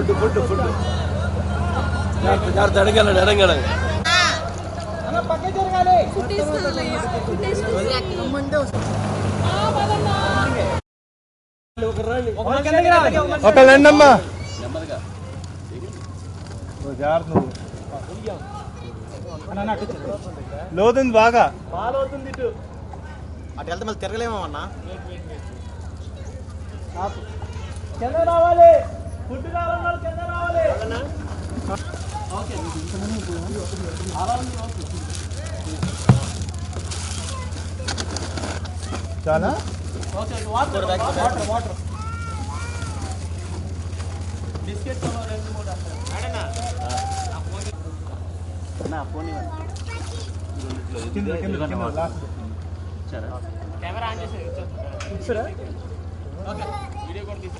Food జాగ్రత్త ఎడంగల ఒక రండమ్మా లోతుంది బాగా అటు వెళ్తే మళ్ళీ తిరగలేమో అన్నా. కింద రావాలి, ఫుడ్ కావాలి, కింద రావాలి. చాలా water biscuit 2-3 phone camera on చేసి వీడియో కూడా తీసి.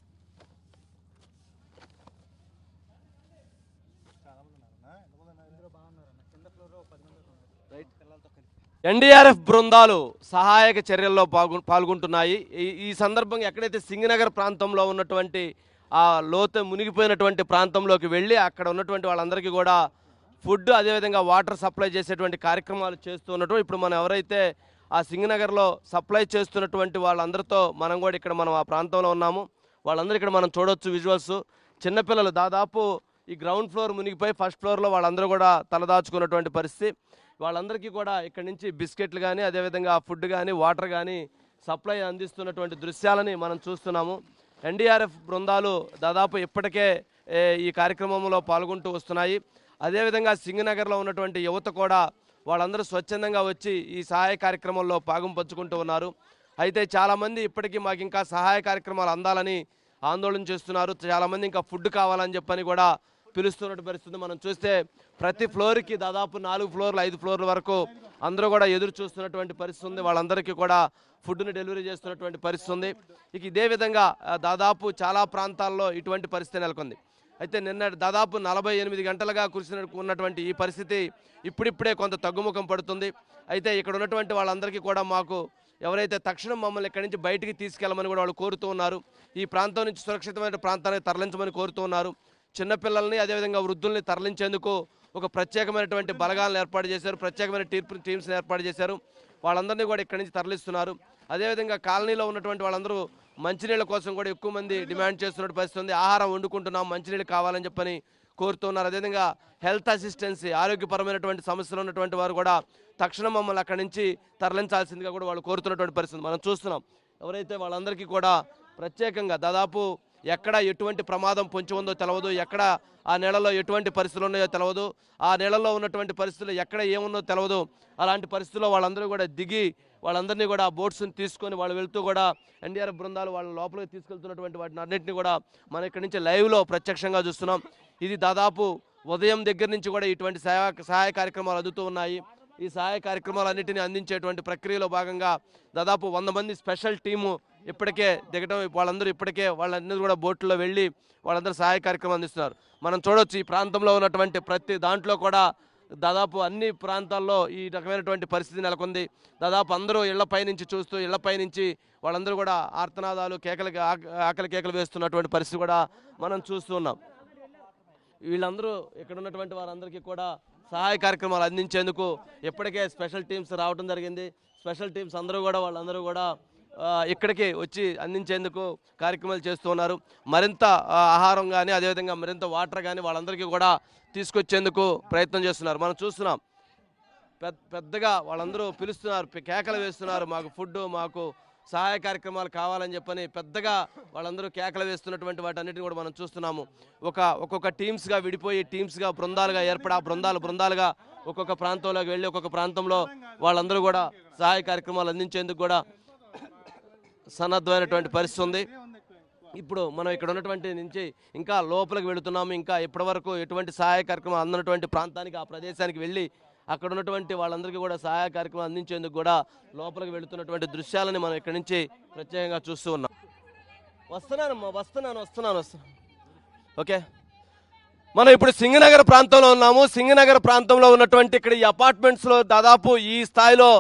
ఎన్డీఆర్ఎఫ్ బృందాలు సహాయక చర్యల్లో పాల్గొంటున్నాయి. ఈ సందర్భంగా ఎక్కడైతే సింగనగర్ ప్రాంతంలో ఉన్నటువంటి ఆ లోతు మునిగిపోయినటువంటి ప్రాంతంలోకి వెళ్ళి అక్కడ ఉన్నటువంటి వాళ్ళందరికీ కూడా ఫుడ్ అదేవిధంగా వాటర్ సప్లై చేసేటువంటి కార్యక్రమాలు చేస్తున్నట్టు ఇప్పుడు మనం ఎవరైతే ఆ సింగనగర్లో సప్లై చేస్తున్నటువంటి వాళ్ళందరితో మనం కూడా ఇక్కడ మనం ఆ ప్రాంతంలో ఉన్నాము. వాళ్ళందరూ ఇక్కడ మనం చూడవచ్చు విజువల్స్. చిన్నపిల్లలు దాదాపు ఈ గ్రౌండ్ ఫ్లోర్ మునిగిపోయి ఫస్ట్ ఫ్లోర్లో వాళ్ళందరూ కూడా తలదాచుకున్నటువంటి పరిస్థితి. వాళ్ళందరికీ కూడా ఇక్కడ నుంచి బిస్కెట్లు కానీ అదేవిధంగా ఫుడ్ కానీ వాటర్ కానీ సప్లై అందిస్తున్నటువంటి దృశ్యాలని మనం చూస్తున్నాము. ఎన్డీఆర్ఎఫ్ బృందాలు దాదాపు ఇప్పటికే ఈ కార్యక్రమంలో పాల్గొంటూ వస్తున్నాయి. అదేవిధంగా సింగనగర్లో ఉన్నటువంటి యువత కూడా వాళ్ళందరూ స్వచ్ఛందంగా వచ్చి ఈ సహాయ కార్యక్రమంలో భాగం పంచుకుంటూ ఉన్నారు. అయితే చాలామంది ఇప్పటికీ మాకు ఇంకా సహాయ కార్యక్రమాలు అందాలని ఆందోళన చేస్తున్నారు. చాలామంది ఇంకా ఫుడ్ కావాలని చెప్పని కూడా పిలుస్తున్నట్టు పరిస్థితి మనం చూస్తే ప్రతి ఫ్లోర్కి దాదాపు 4 ఫ్లోర్లు 5 ఫ్లోర్ల వరకు అందరూ కూడా ఎదురు చూస్తున్నటువంటి పరిస్థితి ఉంది. వాళ్ళందరికీ కూడా ఫుడ్ని డెలివరీ చేస్తున్నటువంటి పరిస్థితి ఉంది. ఇక ఇదే విధంగా దాదాపు చాలా ప్రాంతాల్లో ఇటువంటి పరిస్థితి నెలకొంది. అయితే నిన్న దాదాపు 48 గంటలుగా ఉన్నటువంటి ఈ పరిస్థితి ఇప్పుడిప్పుడే కొంత తగ్గుముఖం పడుతుంది. అయితే ఇక్కడ ఉన్నటువంటి వాళ్ళందరికీ కూడా మాకు ఎవరైతే తక్షణం మమ్మల్ని ఇక్కడి నుంచి బయటికి తీసుకెళ్ళమని కూడా వాళ్ళు కోరుతూ ఉన్నారు. ఈ ప్రాంతం నుంచి సురక్షితమైన ప్రాంతానికి తరలించమని కోరుతూ ఉన్నారు. చిన్నపిల్లల్ని అదేవిధంగా వృద్ధుల్ని తరలించేందుకు ఒక ప్రత్యేకమైనటువంటి బలగాలను ఏర్పాటు చేశారు. ప్రత్యేకమైన టీమ్స్ని ఏర్పాటు చేశారు. వాళ్ళందరినీ కూడా ఇక్కడి నుంచి తరలిస్తున్నారు. అదేవిధంగా కాలనీలో ఉన్నటువంటి వాళ్ళందరూ మంచినీళ్ళ కోసం కూడా ఎక్కువ మంది డిమాండ్ చేస్తున్నట్టు పరిస్థితి ఉంది. ఆహారం వండుకుంటున్నాం, మంచినీళ్ళు కావాలని చెప్పని కోరుతున్నారు. అదేవిధంగా హెల్త్ అసిస్టెన్సీ ఆరోగ్యపరమైనటువంటి సమస్యలు ఉన్నటువంటి వారు కూడా తక్షణం మమ్మల్ని అక్కడి నుంచి తరలించాల్సిందిగా కూడా వాళ్ళు కోరుతున్నటువంటి పరిస్థితి మనం చూస్తున్నాం. ఎవరైతే వాళ్ళందరికీ కూడా ప్రత్యేకంగా దాదాపు ఎక్కడ ఎటువంటి ప్రమాదం పొంచి ఉందో తెలవదు, ఎక్కడ ఆ నెలలో ఎటువంటి పరిస్థితులు ఉన్నాయో తెలవదు, ఆ నెలలో ఉన్నటువంటి పరిస్థితులు ఎక్కడ ఏమున్నో తెలవదు. అలాంటి పరిస్థితుల్లో వాళ్ళందరూ కూడా దిగి వాళ్ళందరినీ కూడా బోట్స్ని తీసుకొని వాళ్ళు వెళ్తూ కూడా ఎన్డీఆర్ఎఫ్ బృందాలు వాళ్ళ లోపలికి తీసుకెళ్తున్నటువంటి వాటిని అన్నింటినీ కూడా మనం ఇక్కడి నుంచి లైవ్లో ప్రత్యక్షంగా చూస్తున్నాం. ఇది దాదాపు ఉదయం దగ్గర నుంచి కూడా ఇటువంటి సహాయ కార్యక్రమాలు అందుతూ ఉన్నాయి. ఈ సహాయ కార్యక్రమాలన్నింటినీ అందించేటువంటి ప్రక్రియలో భాగంగా దాదాపు 100 మంది స్పెషల్ టీము ఇప్పటికే దిగటం, వాళ్ళందరూ ఇప్పటికే వాళ్ళందరూ కూడా బోట్లో వెళ్ళి వాళ్ళందరూ సహాయ కార్యక్రమం అందిస్తున్నారు. మనం చూడవచ్చు ఈ ప్రాంతంలో ఉన్నటువంటి ప్రతి దాంట్లో కూడా దాదాపు అన్ని ప్రాంతాల్లో ఈ రకమైనటువంటి పరిస్థితి నెలకొంది. దాదాపు అందరూ ఇళ్లపై నుంచి చూస్తూ ఇళ్లపై నుంచి వాళ్ళందరూ కూడా ఆర్తనాదాలు ఆకలి కేకలు వేస్తున్నటువంటి పరిస్థితి కూడా మనం చూస్తూ ఉన్నాం. వీళ్ళందరూ ఇక్కడ ఉన్నటువంటి వారందరికీ కూడా సహాయ కార్యక్రమాలు అందించేందుకు ఇప్పటికే స్పెషల్ టీమ్స్ రావడం జరిగింది. స్పెషల్ టీమ్స్ వాళ్ళందరూ కూడా ఇక్కడికి వచ్చి అందించేందుకు కార్యక్రమాలు చేస్తూ ఉన్నారు. మరింత ఆహారం కానీ అదేవిధంగా మరింత వాటర్ కానీ వాళ్ళందరికీ కూడా తీసుకొచ్చేందుకు ప్రయత్నం చేస్తున్నారు. మనం చూస్తున్నాం పెద్దగా వాళ్ళందరూ పిలుస్తున్నారు, కేకలు వేస్తున్నారు, మాకు ఫుడ్ మాకు సహాయ కార్యక్రమాలు కావాలని చెప్పని పెద్దగా వాళ్ళందరూ కేకలు వేస్తున్నటువంటి వాటన్నిటిని కూడా మనం చూస్తున్నాము. ఒక్కొక్క టీమ్స్గా విడిపోయి టీమ్స్గా బృందాలుగా ఏర్పడి ఆ బృందాలుగా ఒక్కొక్క ప్రాంతంలోకి వెళ్ళి ఒక్కొక్క ప్రాంతంలో వాళ్ళందరూ కూడా సహాయ కార్యక్రమాలు అందించేందుకు కూడా సన్నద్ధమైనటువంటి పరిస్థితి ఉంది. ఇప్పుడు మనం ఇక్కడ ఉన్నటువంటి నుంచి ఇంకా లోపలికి వెళుతున్నాము. ఇంకా ఇప్పటివరకు ఎటువంటి సహాయ కార్యక్రమాలు అందనటువంటి ప్రాంతానికి ఆ ప్రదేశానికి వెళ్ళి అక్కడ ఉన్నటువంటి వాళ్ళందరికీ కూడా సహాయ కార్యక్రమం అందించేందుకు కూడా లోపలికి వెళుతున్నటువంటి దృశ్యాలని మనం ఇక్కడి నుంచి ప్రత్యేకంగా చూస్తూ ఉన్నాం. వస్తున్నాను. ఓకే, మనం ఇప్పుడు సింగనగర్ ప్రాంతంలో ఉన్నాము. సింగనగర్ ప్రాంతంలో ఉన్నటువంటి ఇక్కడ ఈ అపార్ట్మెంట్స్లో దాదాపు ఈ స్థాయిలో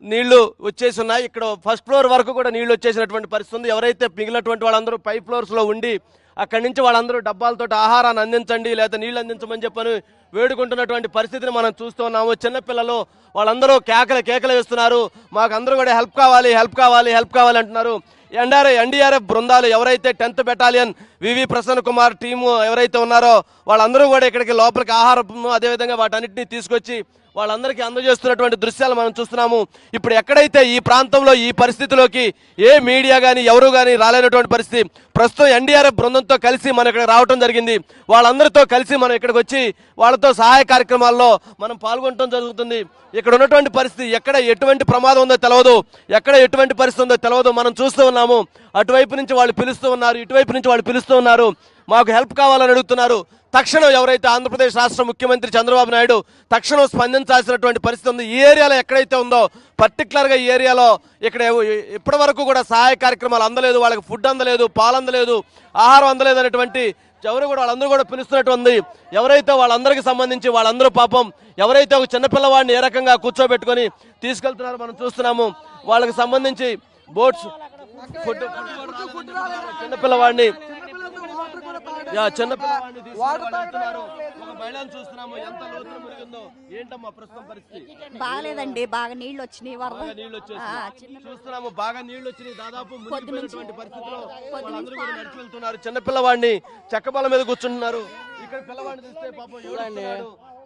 నీళ్లు వచ్చేసి ఉన్నాయి. ఇక్కడ ఫస్ట్ ఫ్లోర్ వరకు కూడా నీళ్లు వచ్చేసినటువంటి పరిస్థితి ఉంది. ఎవరైతే మిగిలినటువంటి వాళ్ళందరూ పై ఫ్లోర్స్లో ఉండి అక్కడి నుంచి వాళ్ళందరూ డబ్బాలతో ఆహారాన్ని అందించండి లేదా నీళ్లు అందించమని చెప్పని వేడుకుంటున్నటువంటి పరిస్థితిని మనం చూస్తూ ఉన్నాము. చిన్నపిల్లలు వాళ్ళందరూ కేకలు వేస్తున్నారు. మాకు అందరూ కూడా హెల్ప్ కావాలి అంటున్నారు. ఎన్డీఆర్ఎఫ్ బృందాలు ఎవరైతే 10th బెటాలియన్ వివి ప్రసన్న కుమార్ టీము ఎవరైతే ఉన్నారో వాళ్ళందరూ కూడా ఇక్కడికి లోపలికి ఆహారం అదేవిధంగా వాటన్నిటిని తీసుకొచ్చి వాళ్ళందరికీ అందజేస్తున్నటువంటి దృశ్యాలు మనం చూస్తున్నాము. ఇప్పుడు ఎక్కడైతే ఈ ప్రాంతంలో ఈ పరిస్థితిలోకి ఏ మీడియా కానీ ఎవరు కానీ రాలేనటువంటి పరిస్థితి, ప్రస్తుతం ఎన్డీఆర్ఎఫ్ బృందంతో కలిసి మనం ఇక్కడ రావడం జరిగింది. వాళ్ళందరితో కలిసి మనం ఇక్కడికి వచ్చి వాళ్ళతో సహాయ కార్యక్రమాల్లో మనం పాల్గొనడం జరుగుతుంది. ఇక్కడ ఉన్నటువంటి పరిస్థితి ఎక్కడ ఎటువంటి ప్రమాదం ఉందో తెలియదు, ఎక్కడ ఎటువంటి పరిస్థితి ఉందో తెలియదు. మనం చూస్తూ ఉన్నాము, అటువైపు నుంచి వాళ్ళు పిలుస్తూ ఉన్నారు, ఇటువైపు నుంచి వాళ్ళు పిలుస్తూ ఉన్నారు, మాకు హెల్ప్ కావాలని అడుగుతున్నారు. తక్షణం ఎవరైతే ఆంధ్రప్రదేశ్ రాష్ట్ర ముఖ్యమంత్రి చంద్రబాబు నాయుడు తక్షణం స్పందించాల్సినటువంటి పరిస్థితి ఉంది. ఈ ఏరియాలో ఎక్కడైతే ఉందో పర్టికులర్గా ఈ ఏరియాలో ఇక్కడ ఇప్పటి వరకు కూడా సహాయ కార్యక్రమాలు అందలేదు, వాళ్ళకి ఫుడ్ అందలేదు, పాలు అందలేదు, ఆహారం అందలేదు అనేటువంటి వాళ్ళందరూ కూడా పిలుస్తున్నట్టుంది. ఎవరైతే వాళ్ళందరికీ సంబంధించి వాళ్ళందరూ పాపం ఎవరైతే ఒక చిన్నపిల్లవాడిని ఏ రకంగా కూర్చోబెట్టుకొని తీసుకెళ్తున్నారో మనం చూస్తున్నాము. వాళ్ళకి సంబంధించి బోట్స్ ఫుడ్ చిన్నపిల్లవాడిని బాగలేదండి, బాగా నీళ్లు వచ్చినాయి, చూస్తున్నాము. బాగా నీళ్లు వచ్చినాయి, దాదాపు మునిగిపోయినటువంటి పరిస్థితిలో వాళ్ళందరూ కూడా నడిచి వెళ్తున్నారు. చిన్నపిల్లవాడిని చెక్కబల్ల మీద కూర్చుంటున్నారు. ఇక్కడ పిల్లవాడిని చూస్తే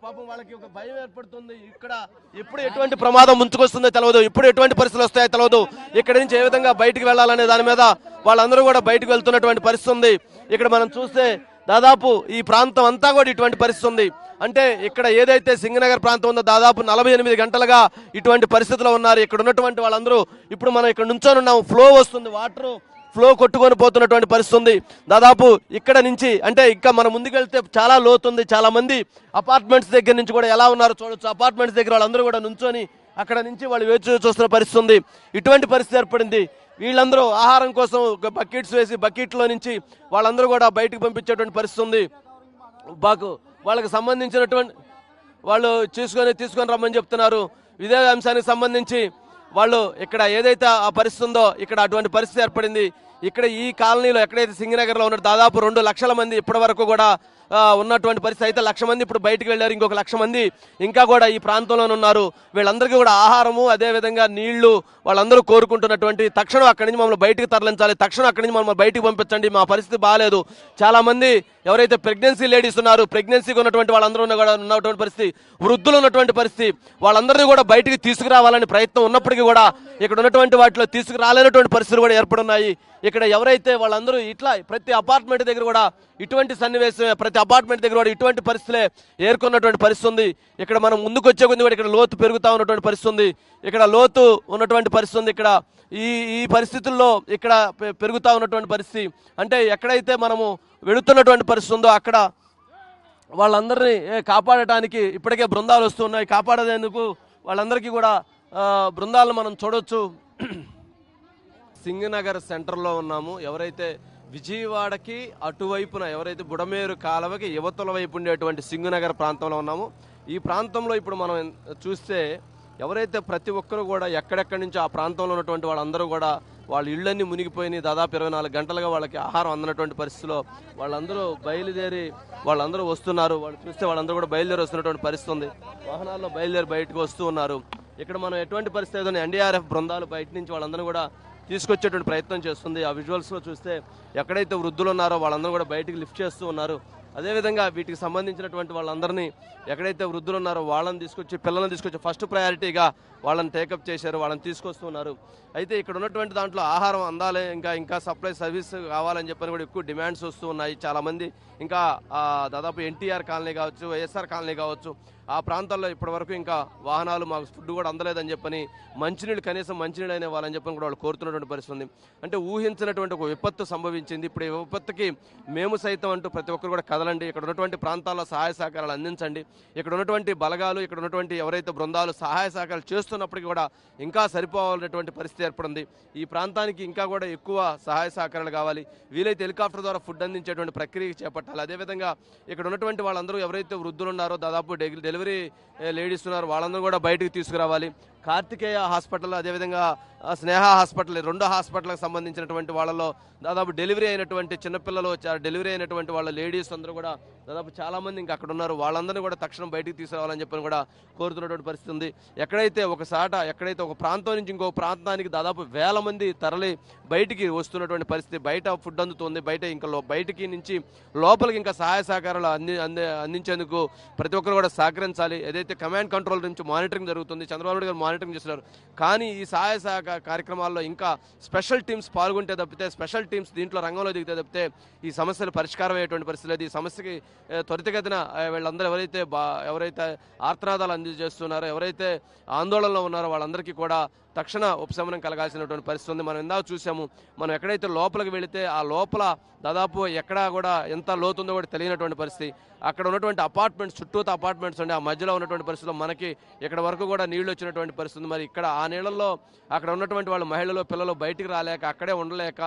పాపం వాళ్ళకి ఒక భయం ఏర్పడుతుంది. ఇక్కడ ఎప్పుడు ఎటువంటి ప్రమాదం ముంచుకొస్తుందో తెలియదు, ఇప్పుడు ఎటువంటి పరిస్థితులు వస్తాయో తెలియదు. ఇక్కడి నుంచి ఏ విధంగా బయటికి వెళ్లాలనే దాని మీద వాళ్ళందరూ కూడా బయటకు వెళ్తున్నటువంటి పరిస్థితి ఉంది. ఇక్కడ మనం చూస్తే దాదాపు ఈ ప్రాంతం అంతా కూడా ఇటువంటి పరిస్థితి ఉంది. అంటే ఇక్కడ ఏదైతే సింగనగర్ ప్రాంతం ఉందో దాదాపు 48 గంటలుగా ఇటువంటి పరిస్థితిలో ఉన్నారు. ఇక్కడ ఉన్నటువంటి వాళ్ళందరూ ఇప్పుడు మనం ఇక్కడ నుంచొని ఉన్నాము. ఫ్లో వస్తుంది, వాటర్ ఫ్లో కొట్టుకొని పోతున్నటువంటి పరిస్థితి ఉంది. దాదాపు ఇక్కడ నుంచి అంటే ఇంకా మనం ముందుకెళ్తే చాలా లోతుంది. చాలా మంది అపార్ట్మెంట్స్ దగ్గర నుంచి కూడా ఎలా ఉన్నారో చూడొచ్చు. అపార్ట్మెంట్స్ దగ్గర వాళ్ళందరూ కూడా నుంచొని అక్కడ నుంచి వాళ్ళు వేచి చూస్తున్న పరిస్థితి ఉంది. ఇటువంటి పరిస్థితి ఏర్పడింది. వీళ్ళందరూ ఆహారం కోసం బకెట్స్ వేసి బకెట్లో నుంచి వాళ్ళందరూ కూడా బయటకు పంపించేటువంటి పరిస్థితి ఉంది. వాళ్ళకి సంబంధించినటువంటి వాళ్ళు తీసుకొని రమ్మని చెప్తున్నారు. ఇదే అంశానికి సంబంధించి వాళ్ళు ఇక్కడ ఏదైతే ఆ పరిస్థితి ఉందో ఇక్కడ అటువంటి పరిస్థితి ఏర్పడింది. ఇక్కడ ఈ కాలనీలో ఎక్కడైతే సింగనగర్లో ఉన్న దాదాపు 2 లక్షల మంది ఇప్పటి వరకు కూడా ఉన్నటువంటి పరిస్థితి. అయితే 1,00,000 మంది ఇప్పుడు బయటకు వెళ్ళారు. ఇంకొక 1,00,000 మంది ఇంకా కూడా ఈ ప్రాంతంలోనే ఉన్నారు. వీళ్ళందరికీ కూడా ఆహారము అదేవిధంగా నీళ్లు వాళ్ళందరూ కోరుకుంటున్నటువంటి తక్షణం అక్కడి నుంచి మమ్మల్ని బయటకు తరలించాలి, తక్షణం అక్కడి నుంచి మమ్మల్ని బయటకు పంపించండి, మా పరిస్థితి బాగాలేదు. చాలా మంది ఎవరైతే ప్రెగ్నెన్సీ లేడీస్ ఉన్నారు, ప్రెగ్నెన్సీగా ఉన్నటువంటి వాళ్ళందరూ ఉన్నటువంటి పరిస్థితి, వృద్ధులు ఉన్నటువంటి పరిస్థితి, వాళ్ళందరినీ కూడా బయటికి తీసుకురావాలని ప్రయత్నం ఉన్నప్పటికీ కూడా ఇక్కడ ఉన్నటువంటి వాటిలో తీసుకురాలేనటువంటి పరిస్థితులు కూడా ఏర్పడున్నాయి. ఇక్కడ ఎవరైతే వాళ్ళందరూ ఇట్లా ప్రతి అపార్ట్మెంట్ దగ్గర కూడా ఇటువంటి సన్నివేశం, ప్రతి అపార్ట్మెంట్ దగ్గర కూడా ఇటువంటి పరిస్థితులే ఏర్కొన్నటువంటి పరిస్థితి ఉంది. ఇక్కడ మనం ముందుకు వచ్చే కొద్ది కూడా ఇక్కడ లోతు పెరుగుతూ ఉన్నటువంటి పరిస్థితి ఉంది. ఇక్కడ లోతు ఉన్నటువంటి పరిస్థితి ఉంది. ఇక్కడ ఈ పరిస్థితుల్లో ఇక్కడ పెరుగుతూ ఉన్నటువంటి పరిస్థితి అంటే ఎక్కడైతే మనము వెళుతున్నటువంటి పరిస్థితి ఉందో అక్కడ వాళ్ళందరినీ కాపాడటానికి ఇప్పటికే బృందాలు వస్తున్నాయి. కాపాడేందుకు వాళ్ళందరికీ కూడా బృందాలను మనం చూడొచ్చు. సింగనగర్ సెంటర్లో ఉన్నాము. ఎవరైతే విజయవాడకి అటువైపున ఎవరైతే బుడమేరు కాలవకి యువతల వైపు ఉండేటువంటి సింగనగర్ ప్రాంతంలో ఉన్నాము. ఈ ప్రాంతంలో ఇప్పుడు మనం చూస్తే ఎవరైతే ప్రతి ఒక్కరు కూడా ఎక్కడెక్కడి నుంచో ఆ ప్రాంతంలో ఉన్నటువంటి వాళ్ళందరూ కూడా వాళ్ళ ఇళ్ళన్నీ మునిగిపోయినాయి. దాదాపు 24 గంటలుగా వాళ్ళకి ఆహారం అందనటువంటి పరిస్థితిలో వాళ్ళందరూ బయలుదేరి వాళ్ళందరూ వస్తున్నారు. వాళ్ళు చూస్తే వాళ్ళందరూ కూడా బయలుదేరి వస్తున్నటువంటి పరిస్థితి ఉంది. వాహనాల్లో బయలుదేరి బయటకు వస్తూ ఉన్నారు. ఇక్కడ మనం ఎటువంటి పరిస్థితి ఎన్డీఆర్ఎఫ్ బృందాలు బయట నుంచి వాళ్ళందరూ కూడా తీసుకొచ్చేటువంటి ప్రయత్నం చేస్తుంది. ఆ విజువల్స్లో చూస్తే ఎక్కడైతే వృద్ధులు ఉన్నారో వాళ్ళందరూ కూడా బయటికి లిఫ్ట్ చేస్తూ ఉన్నారు. అదేవిధంగా వీటికి సంబంధించినటువంటి వాళ్ళందరినీ ఎక్కడైతే వృద్ధులు ఉన్నారో వాళ్ళని తీసుకొచ్చి పిల్లల్ని తీసుకొచ్చి ఫస్ట్ ప్రయారిటీగా వాళ్ళని టేకప్ చేశారు, వాళ్ళని తీసుకొస్తున్నారు. అయితే ఇక్కడ ఉన్నటువంటి దాంట్లో ఆహారం అందాలి, ఇంకా సప్లై సర్వీస్ కావాలని చెప్పని కూడా ఎక్కువ డిమాండ్స్ వస్తూ ఉన్నాయి. చాలామంది ఇంకా దాదాపు ఎన్టీఆర్ కాలనీ కావచ్చు, వైఎస్ఆర్ కాలనీ కావచ్చు, ఆ ప్రాంతాల్లో ఇప్పటి వరకు ఇంకా వాహనాలు మాకు ఫుడ్ కూడా అందలేదని చెప్పని మంచినీళ్ళు కనీసం మంచినీళ్ళు అయినా వాళ్ళని చెప్పని కూడా వాళ్ళు కోరుతున్నటువంటి పరిస్థితి ఉంది. అంటే ఊహించినటువంటి ఒక విపత్తు సంభవించింది. ఇప్పుడు ఈ విపత్తుకి మేము సైతం అంటూ ప్రతి ఒక్కరు కూడా కదలండి, ఇక్కడ ఉన్నటువంటి ప్రాంతాల్లో సహాయ సహకారాలు అందించండి. ఇక్కడ ఉన్నటువంటి బలగాలు, ఇక్కడ ఉన్నటువంటి ఎవరైతే బృందాలు సహాయ సహకారాలు చేస్తున్నప్పటికీ కూడా ఇంకా సరిపోవాలనేటువంటి పరిస్థితి ఏర్పడింది. ఈ ప్రాంతానికి ఇంకా కూడా ఎక్కువ సహాయ సహకారాలు కావాలి. వీలైతే హెలికాప్టర్ ద్వారా ఫుడ్ అందించేటువంటి ప్రక్రియ చేపట్టాలి. అదేవిధంగా ఇక్కడ ఉన్నటువంటి వాళ్ళందరూ ఎవరైతే వృద్ధులు ఉన్నారో దాదాపు డెలివరీ లేడీస్ ఉన్నారు వాళ్ళందరూ కూడా బయటకు తీసుకురావాలి. కార్తికేయ హాస్పిటల్, అదేవిధంగా స్నేహ హాస్పిటల్, రెండు హాస్పిటల్కి సంబంధించినటువంటి వాళ్ళలో దాదాపు డెలివరీ అయినటువంటి చిన్నపిల్లలు, డెలివరీ అయినటువంటి వాళ్ళ లేడీస్ అందరూ కూడా దాదాపు చాలామంది ఇంకా అక్కడ ఉన్నారు. వాళ్ళందరినీ కూడా తక్షణం బయటికి తీసుకురావాలని చెప్పని కూడా కోరుతున్నటువంటి పరిస్థితి ఉంది. ఎక్కడైతే ఒక ప్రాంతం నుంచి ఇంకో ప్రాంతానికి దాదాపు వేల మంది తరలి బయటికి వస్తున్నటువంటి పరిస్థితి, బయట ఫుడ్ అందుతుంది, బయటికి నుంచి లోపలికి ఇంకా సహాయ సహకారాలు అందించేందుకు ప్రతి ఒక్కరు కూడా సహకరించాలి. ఏదైతే కమాండ్ కంట్రోల్ నుంచి మానిటరింగ్ జరుగుతుంది, చంద్రబాబు నాయుడు గారు మానిటరింగ్ చేస్తున్నారు. కానీ ఈ సహాయ కార్యక్రమాల్లో ఇంకా స్పెషల్ టీమ్స్ పాల్గొంటే తప్పితే, స్పెషల్ టీమ్స్ దీంట్లో రంగంలో దిగితే తప్పితే ఈ సమస్యలు పరిష్కారం అయ్యేటువంటి పరిస్థితి లేదు. ఈ సమస్యకి త్వరితగతిన వీళ్ళందరూ ఎవరైతే ఆర్తనాదాలు అందజేస్తున్నారో, ఎవరైతే ఆందోళనలో ఉన్నారో వాళ్ళందరికీ కూడా తక్షణ ఉపశమనం కలగాల్సినటువంటి పరిస్థితి ఉంది. మనం ఇందాక చూసాము, మనం ఎక్కడైతే లోపలికి వెళితే ఆ లోపల దాదాపు ఎక్కడా కూడా ఎంత లోతుందో కూడా తెలియనటువంటి పరిస్థితి. అక్కడ ఉన్నటువంటి అపార్ట్మెంట్స్, చుట్టూత అపార్ట్మెంట్స్ ఉండే ఆ మధ్యలో ఉన్నటువంటి పరిస్థితుల్లో మనకి ఇక్కడ వరకు కూడా నీళ్లు వచ్చినటువంటి పరిస్థితి. మరి ఇక్కడ ఆ నీళ్ళల్లో అక్కడ ఉన్నటువంటి వాళ్ళు, మహిళలు, పిల్లలు బయటికి రాలేక, అక్కడే ఉండలేక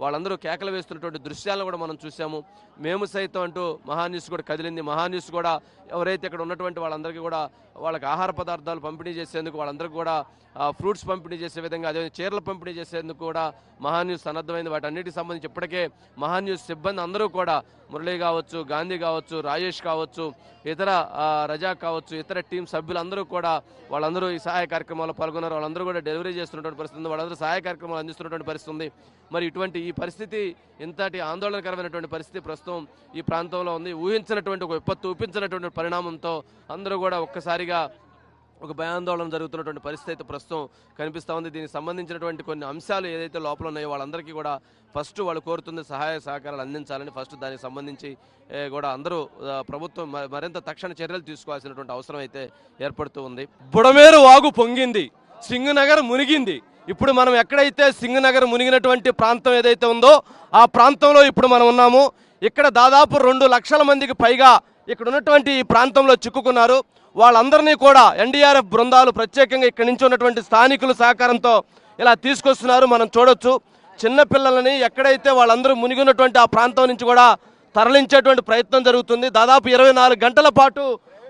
వాళ్ళందరూ కేకలు వేస్తున్నటువంటి దృశ్యాలను కూడా మనం చూసాము. మేము సైతం అంటూ మహాన్యూస్ కూడా కదిలింది. మహాన్యూస్ కూడా ఎవరైతే ఇక్కడ ఉన్నటువంటి వాళ్ళందరికీ కూడా వాళ్ళకి ఆహార పదార్థాలు పంపిణీ చేసేందుకు, వాళ్ళందరికీ కూడా ఫ్రూట్స్ పంపిణీ చేసే విధంగా, అదే చీరలు పంపిణీ చేసేందుకు కూడా మహాన్యూస్ సన్నద్ధమైంది. వాటన్నిటికి సంబంధించి ఇప్పటికే మహాన్యూస్ సిబ్బంది అందరూ కూడా, మురళి కావచ్చు, గాంధీ కావచ్చు, రాజేష్ కావచ్చు, ఇతర రజాక్ కావచ్చు, ఇతర టీం సభ్యులందరూ కూడా వాళ్ళందరూ ఈ సహాయ కార్యక్రమాల్లో పాల్గొన్నారు. వాళ్ళందరూ కూడా డెలివరీ చేస్తున్నటువంటి పరిస్థితి ఉంది, వాళ్ళందరూ సహాయ కార్యక్రమాలు అందిస్తున్నటువంటి పరిస్థితి ఉంది. మరి ఇటువంటి ఈ పరిస్థితి, ఇంతటి ఆందోళనకరమైనటువంటి పరిస్థితి ప్రస్తుతం ఈ ప్రాంతంలో ఉంది. ఊహించినటువంటి ఒక విపత్తు, ఊహించినటువంటి పరిణామంతో అందరూ కూడా ఒక్కసారిగా ఒక భయాందోళన జరుగుతున్నటువంటి పరిస్థితి అయితే ప్రస్తుతం కనిపిస్తూ ఉంది. దీనికి సంబంధించినటువంటి కొన్ని అంశాలు ఏదైతే లోపల ఉన్నాయో వాళ్ళందరికీ కూడా ఫస్ట్ వాళ్ళు కోరుతుంది సహాయ సహకారాలు అందించాలని. ఫస్ట్ దానికి సంబంధించి కూడా అందరూ ప్రభుత్వం మరింత తక్షణ చర్యలు తీసుకోవాల్సినటువంటి అవసరం అయితే ఏర్పడుతూ ఉంది. బుడమేరు వాగు పొంగింది, సింగనగర్ మునిగింది. ఇప్పుడు మనం ఎక్కడైతే సింగనగర్ మునిగినటువంటి ప్రాంతం ఏదైతే ఉందో ఆ ప్రాంతంలో ఇప్పుడు మనం ఉన్నాము. ఇక్కడ దాదాపు 2 లక్షల మందికి పైగా ఇక్కడ ఉన్నటువంటి ఈ ప్రాంతంలో చిక్కుకున్నారు. వాళ్ళందరినీ కూడా ఎన్డీఆర్ఎఫ్ బృందాలు ప్రత్యేకంగా ఇక్కడి నుంచి ఉన్నటువంటి స్థానికుల సహకారంతో ఇలా తీసుకొస్తున్నారు. మనం చూడొచ్చు, చిన్నపిల్లలని ఎక్కడైతే వాళ్ళందరూ మునిగి ఉన్నటువంటి ఆ ప్రాంతం నుంచి కూడా తరలించేటువంటి ప్రయత్నం జరుగుతుంది. దాదాపు 24 గంటల పాటు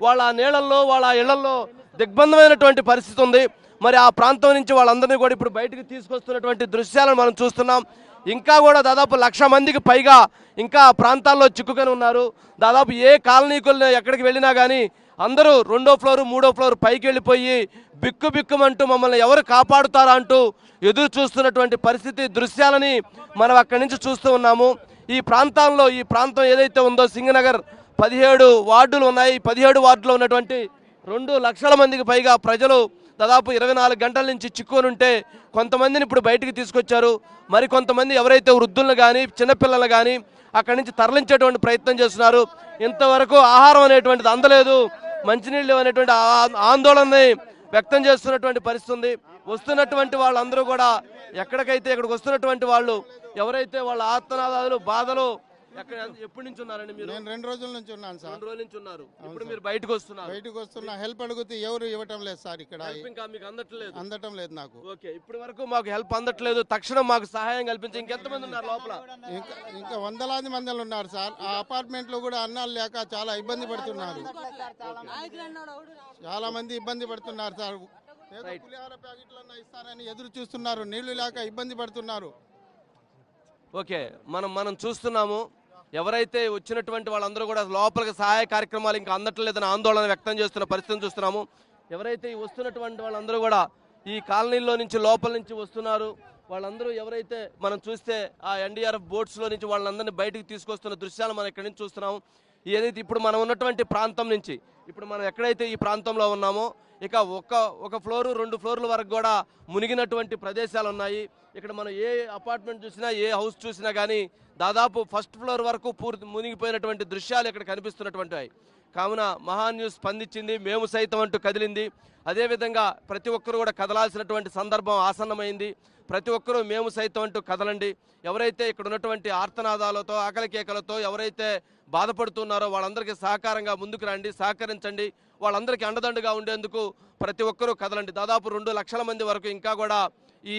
వాళ్ళ నీళ్ళల్లో, వాళ్ళ ఇళ్లలో దిగ్బంధమైనటువంటి పరిస్థితి ఉంది. మరి ఆ ప్రాంతం నుంచి వాళ్ళందరినీ కూడా ఇప్పుడు బయటకు తీసుకొస్తున్నటువంటి దృశ్యాలను మనం చూస్తున్నాం. ఇంకా కూడా దాదాపు 1,00,000 మందికి పైగా ఇంకా ప్రాంతాల్లో చిక్కుకొని ఉన్నారు. దాదాపు ఏ కాలనీకులు ఎక్కడికి వెళ్ళినా కానీ అందరూ 2వ ఫ్లోర్, 3వ ఫ్లోర్ పైకి వెళ్ళిపోయి బిక్కుమంటూ మమ్మల్ని ఎవరు కాపాడుతారా అంటూ ఎదురు చూస్తున్నటువంటి పరిస్థితి, దృశ్యాలని మనం అక్కడి నుంచి చూస్తూ ఉన్నాము. ఈ ప్రాంతం ఏదైతే ఉందో సింగనగర్ 17 వార్డులు ఉన్నాయి. 17 వార్డులో ఉన్నటువంటి 2 లక్షల మందికి పైగా ప్రజలు దాదాపు 24 గంటల నుంచి చిక్కుకొని ఉంటే కొంతమందిని ఇప్పుడు బయటికి తీసుకొచ్చారు. మరి కొంతమంది ఎవరైతే వృద్ధులను కానీ, చిన్నపిల్లలు కానీ అక్కడి నుంచి తరలించేటువంటి ప్రయత్నం చేస్తున్నారు. ఇంతవరకు ఆహారం అనేటువంటిది అందలేదు, మంచినీళ్ళు అనేటువంటి ఆందోళనని వ్యక్తం చేస్తున్నటువంటి పరిస్థితి ఉంది. వస్తున్నటువంటి వాళ్ళందరూ కూడా ఇక్కడికి వస్తున్నటువంటి వాళ్ళు ఎవరైతే వాళ్ళ ఆర్తనాదాలు, బాధలు, ఎప్పటి నుంచి ఉన్నారండి మీరు? నేను 2 రోజుల నుంచి ఉన్నాను సార్. 2 రోజుల నుంచి ఉన్నారు. ఇప్పుడు మీరు బయటకు వస్తున్నా, హెల్ప్ అడిగితే ఎవరు ఇవ్వటం లేదు సార్. ఇక్కడ ఇంకా మీకు అందటం లేదు నాకు. ఓకే, ఇప్పటి వరకు మాకు హెల్ప్ అందట్లేదు, తక్షణం మాకు సహాయం కల్పించి. ఇంకెంతమంది ఉన్నారు లోపల? ఇంకా వందలాది మంది ఉన్నారు సార్. ఆ అపార్ట్మెంట్ లో కూడా అన్నాలు లేక చాలా ఇబ్బంది పడుతున్నారు. చాలా మంది ఇబ్బంది పడుతున్నారు సార్. పులిహార ప్యాకెట్లన్నా ఇస్తారని ఎదురు చూస్తున్నారు, నీళ్లు లేక ఇబ్బంది పడుతున్నారు. ఓకే, మనం చూస్తున్నాము, ఎవరైతే వచ్చినటువంటి వాళ్ళందరూ కూడా లోపలికి సహాయ కార్యక్రమాలు ఇంకా అందట్లేదని ఆందోళన వ్యక్తం చేస్తున్న పరిస్థితిని చూస్తున్నాము. ఎవరైతే వస్తున్నటువంటి వాళ్ళందరూ కూడా ఈ కాలనీలో నుంచి లోపల నుంచి వస్తున్నారు, వాళ్ళందరూ ఎవరైతే మనం చూస్తే ఆ ఎన్డీఆర్ఎఫ్ బోట్స్లో నుంచి వాళ్ళందరినీ బయటికి తీసుకొస్తున్న దృశ్యాలు మనం ఇక్కడి నుంచి చూస్తున్నాము. ఏదైతే ఇప్పుడు మనం ఉన్నటువంటి ప్రాంతం నుంచి, ఇప్పుడు మనం ఎక్కడైతే ఈ ప్రాంతంలో ఉన్నామో ఇక ఒక ఫ్లోరు, 2 ఫ్లోర్ల వరకు కూడా మునిగినటువంటి ప్రదేశాలు ఉన్నాయి. ఇక్కడ మనం ఏ అపార్ట్మెంట్ చూసినా, ఏ హౌస్ చూసినా కానీ దాదాపు 1st ఫ్లోర్ వరకు పూర్తి మునిగిపోయినటువంటి దృశ్యాలు ఇక్కడ కనిపిస్తున్నటువంటివి. కావున మహాన్యూస్ స్పందించింది, మేము సైతం అంటూ కదిలింది. అదేవిధంగా ప్రతి ఒక్కరూ కూడా కదలాల్సినటువంటి సందర్భం ఆసన్నమైంది. ప్రతి ఒక్కరూ మేము సైతం అంటూ కదలండి. ఎవరైతే ఇక్కడ ఉన్నటువంటి ఆర్తనాదాలతో, ఆకలి కేకలతో ఎవరైతే బాధపడుతున్నారో వాళ్ళందరికీ సహకారంగా ముందుకు రండి, సహకరించండి. వాళ్ళందరికీ అండదండగా ఉండేందుకు ప్రతి ఒక్కరూ కదలండి. దాదాపు 2 లక్షల మంది వరకు ఇంకా కూడా ఈ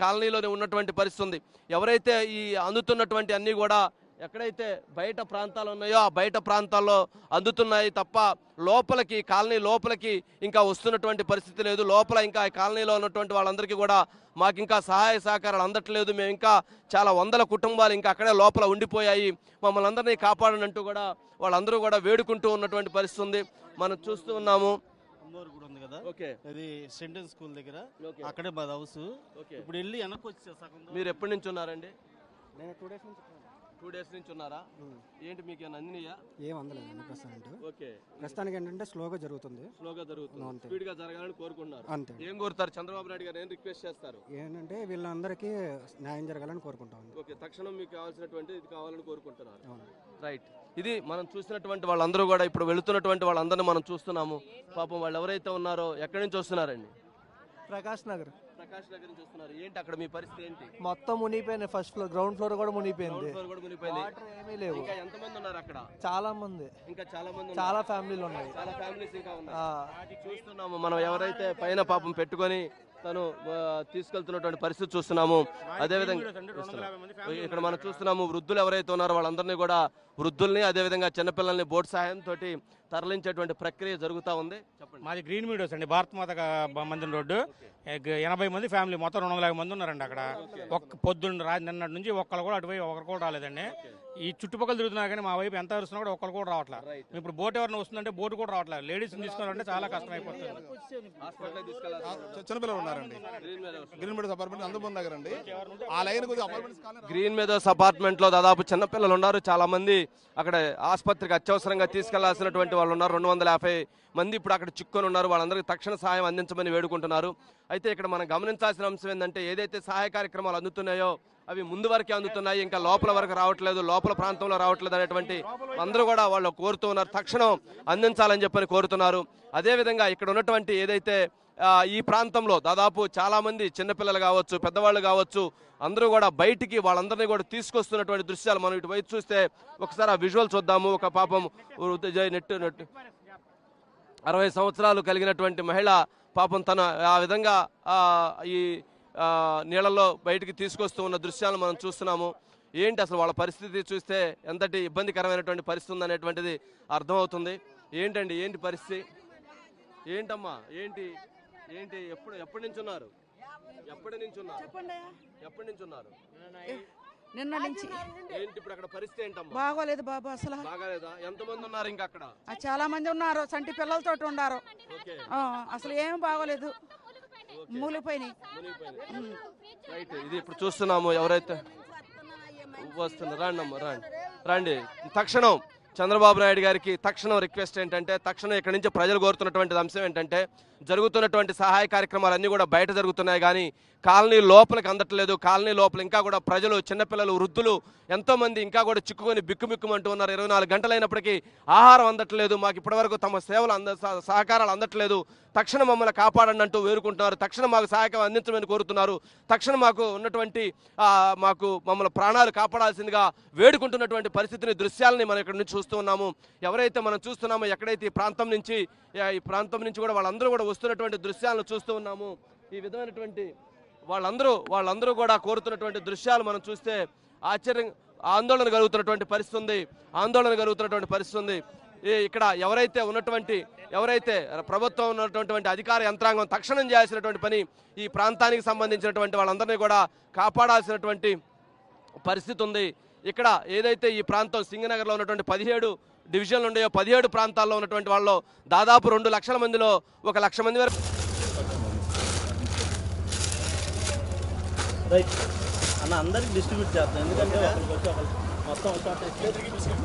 కాలనీలోనే ఉన్నటువంటి పరిస్థితి ఉంది. ఎవరైతే ఈ అందుతున్నటువంటి అన్నీ కూడా ఎక్కడైతే బయట ప్రాంతాలు ఉన్నాయో ఆ బయట ప్రాంతాల్లో అందుతున్నాయి తప్ప లోపలికి కాలనీ లోపలికి ఇంకా వస్తున్నటువంటి పరిస్థితి లేదు. లోపల ఇంకా కాలనీలో ఉన్నటువంటి వాళ్ళందరికీ కూడా మాకు ఇంకా సహాయ సహకారాలు అందట్లేదు, మేము ఇంకా చాలా వందల కుటుంబాలు ఇంకా అక్కడే లోపల ఉండిపోయాయి, మమ్మల్ని అందరినీ కాపాడనంటూ కూడా వాళ్ళందరూ కూడా వేడుకుంటూ ఉన్నటువంటి పరిస్థితి ఉంది. మనం చూస్తూ ఉన్నాము. ఓకే, అది సెంటెన్స్ స్కూల్ దగ్గర అక్కడే మాది హౌస్. ఇప్పుడు వెళ్ళి వెనక్కి వచ్చేసా సగం. మీరు ఎప్పటి నుంచి ఉన్నారండి? నేను 2 డేస్ నుంచి 2 డేస్ నుంచి ఉన్నారా? ఏంటి మీకు ఏమైనా అందినయా? ఏం అందలేదండి ప్రస్తుతానికి. ఓకే, ప్రస్తుతానికి ఏంటంటే స్లోగా జరుగుతుంది. స్లోగా జరుగుతుంది, అంతే. స్పీడ్ గా జరగాలని కోరుకుంటున్నారు. అంతే. ఏం కోరుతారు చంద్రబాబు నాయుడు గారు? ఏం రిక్వెస్ట్ చేస్తారు? ఏంటంటే వీళ్ళందరికీ న్యాయం జరగాలని కోరుకుంటాం. ఓకే, తక్షణం మీకు కావాల్సినటువంటి ఇది కావాలని కోరుకుంటున్నారు. అవును. రైట్. ఇది మనం చూసినటువంటి వాళ్ళందరూ కూడా ఇప్పుడు వెళుతున్నటువంటి వాళ్ళందరినీ మనం చూస్తున్నాము. పాపం వాళ్ళు ఎవరైతే ఉన్నారో ఎక్కడి నుంచి వస్తున్నారండి? ప్రకాష్ నగర్ నుంచి వస్తున్నారు. ఏంటి అక్కడ మీ పరిస్థితి ఏంటి? మొత్తం మునిగిపోయింది. ఫస్ట్ ఫ్లోర్, గ్రౌండ్ ఫ్లోర్ కూడా మునిగిపోయింది. గ్రౌండ్ ఫ్లోర్ కూడా మునిగిపోయింది. వాటర్ ఏమీ లేవు. ఇంకా ఎంతమంది ఉన్నారు అక్కడ? చాలా మంది, ఇంకా చాలా మంది చాలా ఫ్యామిలీలు ఉన్నాయి. చాలా ఫ్యామిలీస్ ఇంకా ఉన్నాయి. చూస్తున్నాము మనం ఎవరైతే పైన పాపం పెట్టుకొని తను తీసుకెళ్తున్నటువంటి పరిస్థితి చూస్తున్నాము. అదేవిధంగా ఇక్కడ మనం చూస్తున్నాము వృద్ధులు ఎవరైతే ఉన్నారో వాళ్ళందరినీ కూడా వృద్ధుల్ని అదేవిధంగా చిన్నపిల్లల్ని బోట్ సహాయంతో తరలించేటువంటి ప్రక్రియ జరుగుతూ ఉంది. చెప్పండి. మాది గ్రీన్ మీడియోస్ అండి, భారత మాత మందిరం రోడ్డు. 80 మంది ఫ్యామిలీ, మొత్తం 250 మంది ఉన్నారండి అక్కడ. పొద్దున్న నిన్నటి నుంచి ఒక్కరు కూడా అటువైపు ఒకరు కూడా రాలేదండి. ఈ చుట్టుపక్కల తిరుగుతున్నారు కానీ మా వైపు ఎంత వస్తున్నా కూడా ఒక్కరు కూడా రావట్లేదు. ఇప్పుడు బోట్ ఎవరైనా వస్తుందంటే బోట్ కూడా రావట్లేదు. లేడీస్ తీసుకోవాలంటే చాలా కష్టం అయిపోతుంది. చిన్నపిల్లలు ఉన్నారండి. గ్రీన్ మీడియోస్ అపార్ట్మెంట్ అందరం దగ్గర అండి. ఆ లైన్ గ్రీన్ మీడియోస్ అపార్ట్మెంట్ లో దాదాపు చిన్నపిల్లలు ఉన్నారు. చాలా మంది అక్కడ ఆసుపత్రికి అత్యవసరంగా తీసుకెళ్లాల్సినటువంటి వాళ్ళు ఉన్నారు. 250 మంది ఇప్పుడు అక్కడ చిక్కుని ఉన్నారు. వాళ్ళందరికీ తక్షణ సహాయం అందించమని వేడుకుంటున్నారు. అయితే ఇక్కడ మనం గమనించాల్సిన అంశం ఏంటంటే ఏదైతే సహాయ కార్యక్రమాలు అందుతున్నాయో అవి ముందు వరకే అందుతున్నాయి, ఇంకా లోపల వరకు రావట్లేదు, లోపల ప్రాంతంలో రావట్లేదు అనేటువంటి అందరూ కూడా వాళ్ళు కోరుతూ ఉన్నారు. తక్షణం అందించాలని చెప్పని కోరుతున్నారు. అదేవిధంగా ఇక్కడ ఉన్నటువంటి ఏదైతే ఈ ప్రాంతంలో దాదాపు చాలా మంది చిన్నపిల్లలు కావచ్చు, పెద్దవాళ్ళు కావచ్చు, అందరూ కూడా బయటికి వాళ్ళందరినీ కూడా తీసుకొస్తున్నటువంటి దృశ్యాలు మనం ఇటు వైపు చూస్తే ఒకసారి ఆ విజువల్ చూద్దాము. ఒక పాపం నెట్టు 60 సంవత్సరాలు కలిగినటువంటి మహిళ పాపం తన ఆ విధంగా ఈ నీళ్ళల్లో బయటికి తీసుకొస్తూ ఉన్న దృశ్యాలు మనం చూస్తున్నాము. ఏంటి అసలు వాళ్ళ పరిస్థితి చూస్తే ఎంతటి ఇబ్బందికరమైనటువంటి పరిస్థితి ఉందనేటువంటిది అర్థమవుతుంది. ఏంటండి ఏంటి పరిస్థితి? ఏంటమ్మా ఏంటి ఏంటి ఎప్పటి నుంచి ఉన్నారు? ఎప్పటి నుంచి ఉన్నారు? నిన్న నుంచి. ఏంటి ఇప్పుడు అక్కడ పరిస్థితి ఏంటమ్మా? బాగోలేదు బాబు, అసలు బాగాలేదా? ఎంతమంది ఉన్నారు ఇంకా అక్కడ? చాలా మంది ఉన్నారు, సంటి పిల్లలతో ఉన్నారు. ఓకే, అసలు ఏమి బాగోలేదు, మూలిపోయినాయి. రైట్. ఇది ఇప్పుడు చూస్తున్నాము. ఎవరైతే వస్తున్నారు రండమ్మా రండి. తక్షణం చంద్రబాబు నాయుడు గారికి తక్షణం రిక్వెస్ట్ ఏంటంటే తక్షణం ఇక్కడి నుంచి ప్రజలు కోరుతున్నటువంటి అంశం ఏంటంటే జరుగుతున్నటువంటి సహాయ కార్యక్రమాలన్నీ కూడా బయట జరుగుతున్నాయి కానీ కాలనీ లోపలికి అందట్లేదు. కాలనీ లోపల ఇంకా కూడా ప్రజలు, చిన్నపిల్లలు, వృద్ధులు ఎంతోమంది ఇంకా కూడా చిక్కుకొని బిక్కుమంటూ ఉన్నారు. 24 గంటలైనప్పటికీ ఆహారం అందట్లేదు, మాకు ఇప్పటివరకు తమ సేవలు సహకారాలు అందట్లేదు, తక్షణం మమ్మల్ని కాపాడండి అంటూ వేరుకుంటున్నారు. తక్షణం మాకు సహాయం అందించమని కోరుతున్నారు. తక్షణం మాకు ఉన్నటువంటి మమ్మల్ని ప్రాణాలు కాపాడాల్సిందిగా వేడుకుంటున్నటువంటి పరిస్థితిని, దృశ్యాలని మనం ఇక్కడ నుంచి చూస్తూ ఉన్నాము. ఎవరైతే మనం చూస్తున్నామో ఎక్కడైతే ఈ ప్రాంతం నుంచి కూడా వాళ్ళందరూ కూడా వస్తున్నటువంటి దృశ్యాలను చూస్తూ ఉన్నాము. ఈ విధమైనటువంటి వాళ్ళందరూ కూడా కోరుతున్నటువంటి దృశ్యాలు మనం చూస్తే ఆందోళన కలుగుతున్నటువంటి పరిస్థితి ఉంది. ఇక్కడ ఎవరైతే ప్రభుత్వం ఉన్నటువంటి అధికార యంత్రాంగం తక్షణం చేయాల్సినటువంటి పని ఈ ప్రాంతానికి సంబంధించినటువంటి వాళ్ళందరినీ కూడా కాపాడాల్సినటువంటి పరిస్థితి ఉంది. ఇక్కడ ఏదైతే ఈ ప్రాంతం సింగనగర్లో ఉన్నటువంటి 17 డివిజన్లు ఉన్నాయో 17 ప్రాంతాల్లో ఉన్నటువంటి వాళ్ళు దాదాపు 2 లక్షల మందిలో 1 లక్ష మంది వరకు. రైట్ అన్న, అందరికి డిస్ట్రిబ్యూట్ చేస్తాం ఎందుకంటే మొత్తం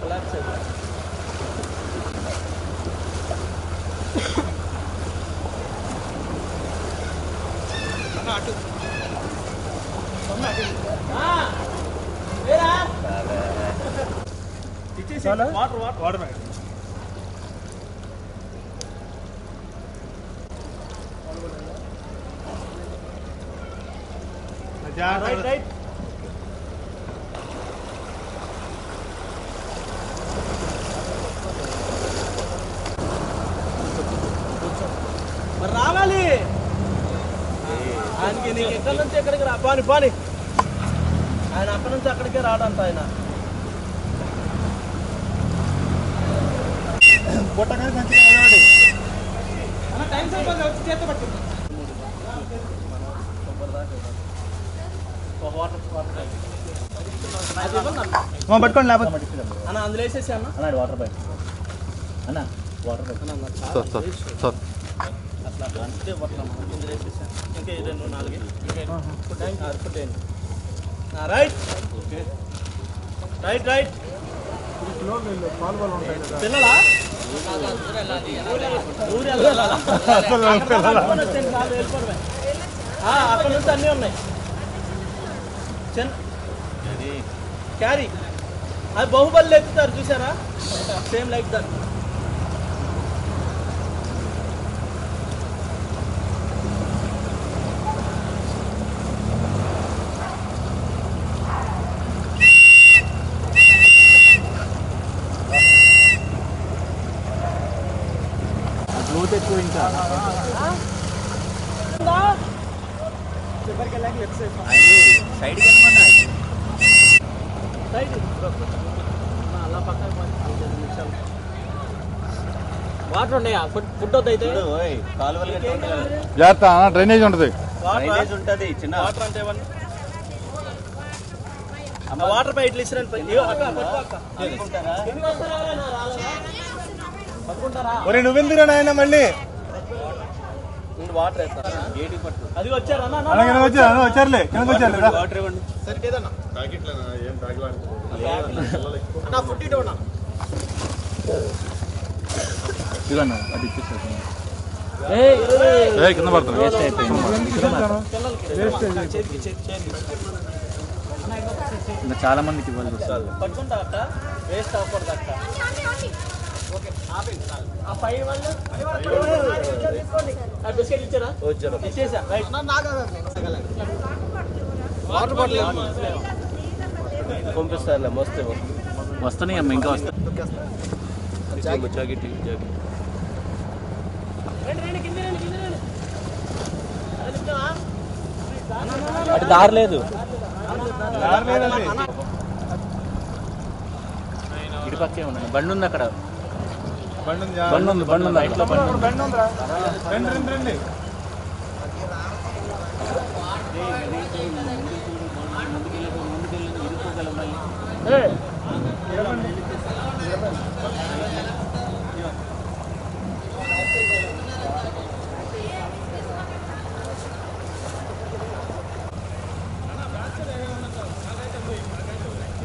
కొలాప్స్ అయిపోయింది. వాటర్ రైట్ మరి రావాలి ఆయనకి. నీకు ఎక్కడి నుంచి ఎక్కడికి రా, పాని ఆయన అక్కడి నుంచి అక్కడికే రాడంట ఆయన. పుట్టకాయ మంచిగా నిలబడి. పట్టుకోండి లేకపోతే అన్న అందులో వేసేసి అన్న వాటర్ బైక్ అన్న వాటర్ బైక్ అట్లా అంటే అట్లా ఇందులో వేసేసాను ఇంకా 2 4 రైట్ రైట్ రైట్ పిల్లలా అక్కడ నుంచి అన్నీ ఉన్నాయి క్యారీ అది బాహుబలి ఎక్కుతారు చూసారా సేమ్ లైక్ దట్ లోతు ఎక్కువ ఇంకా సైడ్కి వెళ్ళమన్నా సైడ్ అలా పక్కన వాటర్ ఉన్నాయా ఫుడ్ అవుతాయి కాలువలు జాగ్రత్త డ్రైనేజ్ ఉంటుంది. డ్రైనేజ్ ఉంటుంది చిన్న వాటర్ అంటే వాటర్ పై ఇట్లా ఇచ్చిరండి ఒరే నువ్వెందుకు నాయన మళ్ళీ వాటర్ అది వచ్చారా అలాగే వచ్చారులే కిందకు వచ్చారు వాటర్ ఇవ్వండి ఫుడ్ ఇవ్వనా ఇదన్నా అది ఇచ్చేసారు కింద పడుతుంది ఇంకా చాలా మందికి ఇవ్వాలి పట్టుకుంటా అక్క వేస్ట్ అవ్వకూడదు అక్క బిస్కెట్ ఇచ్చారా ఇచ్చేసా వాటర్ బాటిల్ పంపిస్తారులే మస్తు వస్తున్నాయి అమ్మ ఇంకా వస్తా జాకెట్ అటు దారి లేదు ఇటు పక్కే ఉన్నాను బండి ఉంది అక్కడ బండి ఉంది ఇట్లా రండి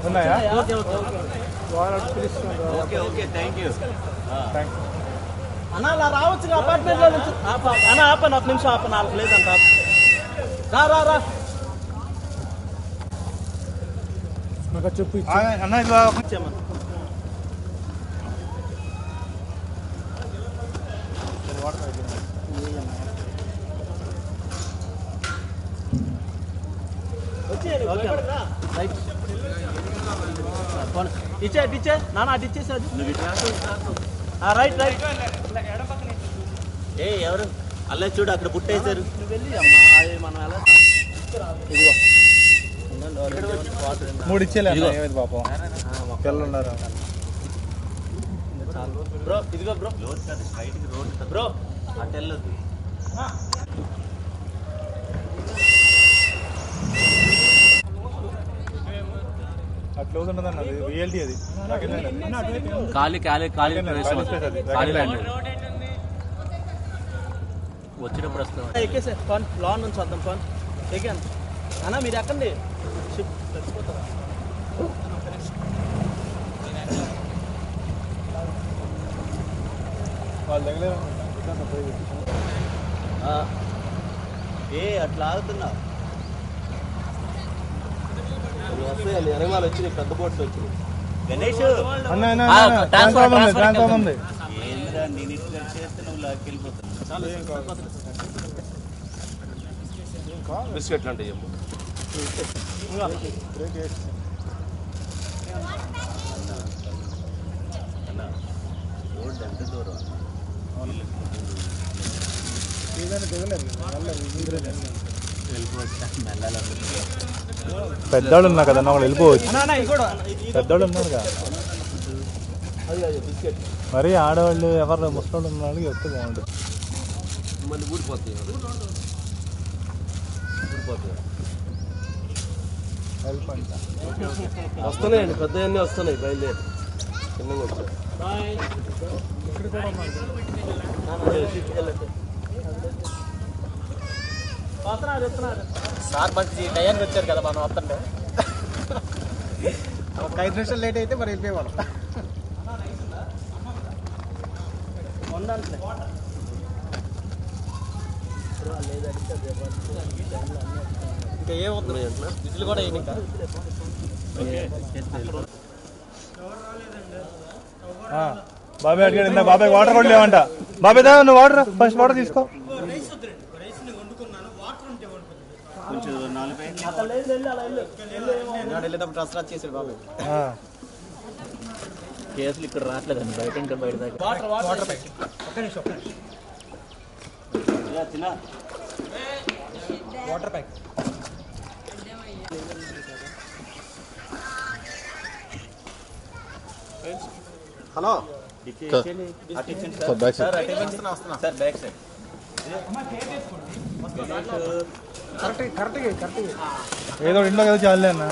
ఉన్నాయా? ఓకే థ్యాంక్ యూ అన్న అలా రావచ్చు అపార్ట్మెంట్ లో నుంచి అన్న ఆపను ఒక నిమిషం ఆపను వాళ్ళకి లేదంట రా రా రా చెప్పు అన్న ఇది ఇచ్చామన్న ఇచ్చే నాన్న అటు ఇచ్చేసి అది రైట్ రైట్ ఏ ఎవరు అలా చూడు అక్కడ పుట్టేశారు నువ్వు వెళ్ళి అమ్మా అది మనం ఎలా ఇదిగో 3 ఇచ్చేలే పాపం పిల్లలు ఉన్నారు బ్రో ఇదిగో బ్రో బ్రో అటు వెళ్ళొద్దు అట్లా ఉండదన్న అది రియల్టీ అది ఖాళీ వచ్చేటప్పుడు వస్తాం ఎక్కేసే ఫోన్ లాన్ నుంచి వద్దాం ఫోన్ ఎక్కాను అన్న మీరు ఎక్కండి చచ్చిపోతారా వాళ్ళ దగ్గర అట్లా ఆగుతున్నా వెనకాల వచ్చి పెద్ద బోట్లు వచ్చి గణేష్ ట్రాన్స్ఫార్మర్ ఉంది ఏంద్రా నేను ఇట్లా చేస్తే నువ్వు లాక్కెళ్ళిపోతాను బిస్కెట్లు అంటే చెప్పు రోడ్డు ఎంత దూరం పెద్దవాళ్ళు ఉన్నా కదా వాళ్ళు వెళ్ళిపోవచ్చు పెద్దవాళ్ళు ఉన్నారు కదా మరి ఆడవాళ్ళు ఎవరు ముసలి ఉన్న వాళ్ళకి వస్తే బాగుంటుంది. మళ్ళీ ఊడిపోతాయి వస్తున్నాయండి, పెద్దవన్నీ వస్తున్నాయి, బయలుదేరి చిన్నగా వచ్చాయి. సార్ మంచి టయానికి వచ్చారు కదా మనం వస్తుంటే. ఒక 5 నిమిషాలు లేట్ అయితే మరి వెళ్ళిపోయేవాళ్ళం. ఇంకా ఏమవుతుంది విజులు కూడా ఏమి ఇంకా బాబాయ్ అడిగాడు ఇందా, బాబాయ్ వాటర్ కూడా లేవంట. బాబాయ్ దా నువ్వు వాటర్ ఫస్ట్ వాటర్ తీసుకో. కొంచెం వెళ్ళేటప్పుడు రసరాజ్ చేసాడు బాబు. కేసులు ఇక్కడ రావట్లేదండి, బయట ఇంకా బయట దాకా water pack. Water pack. Hello sir back side ఏదో ఇంట్లో కదా చాలే అన్న.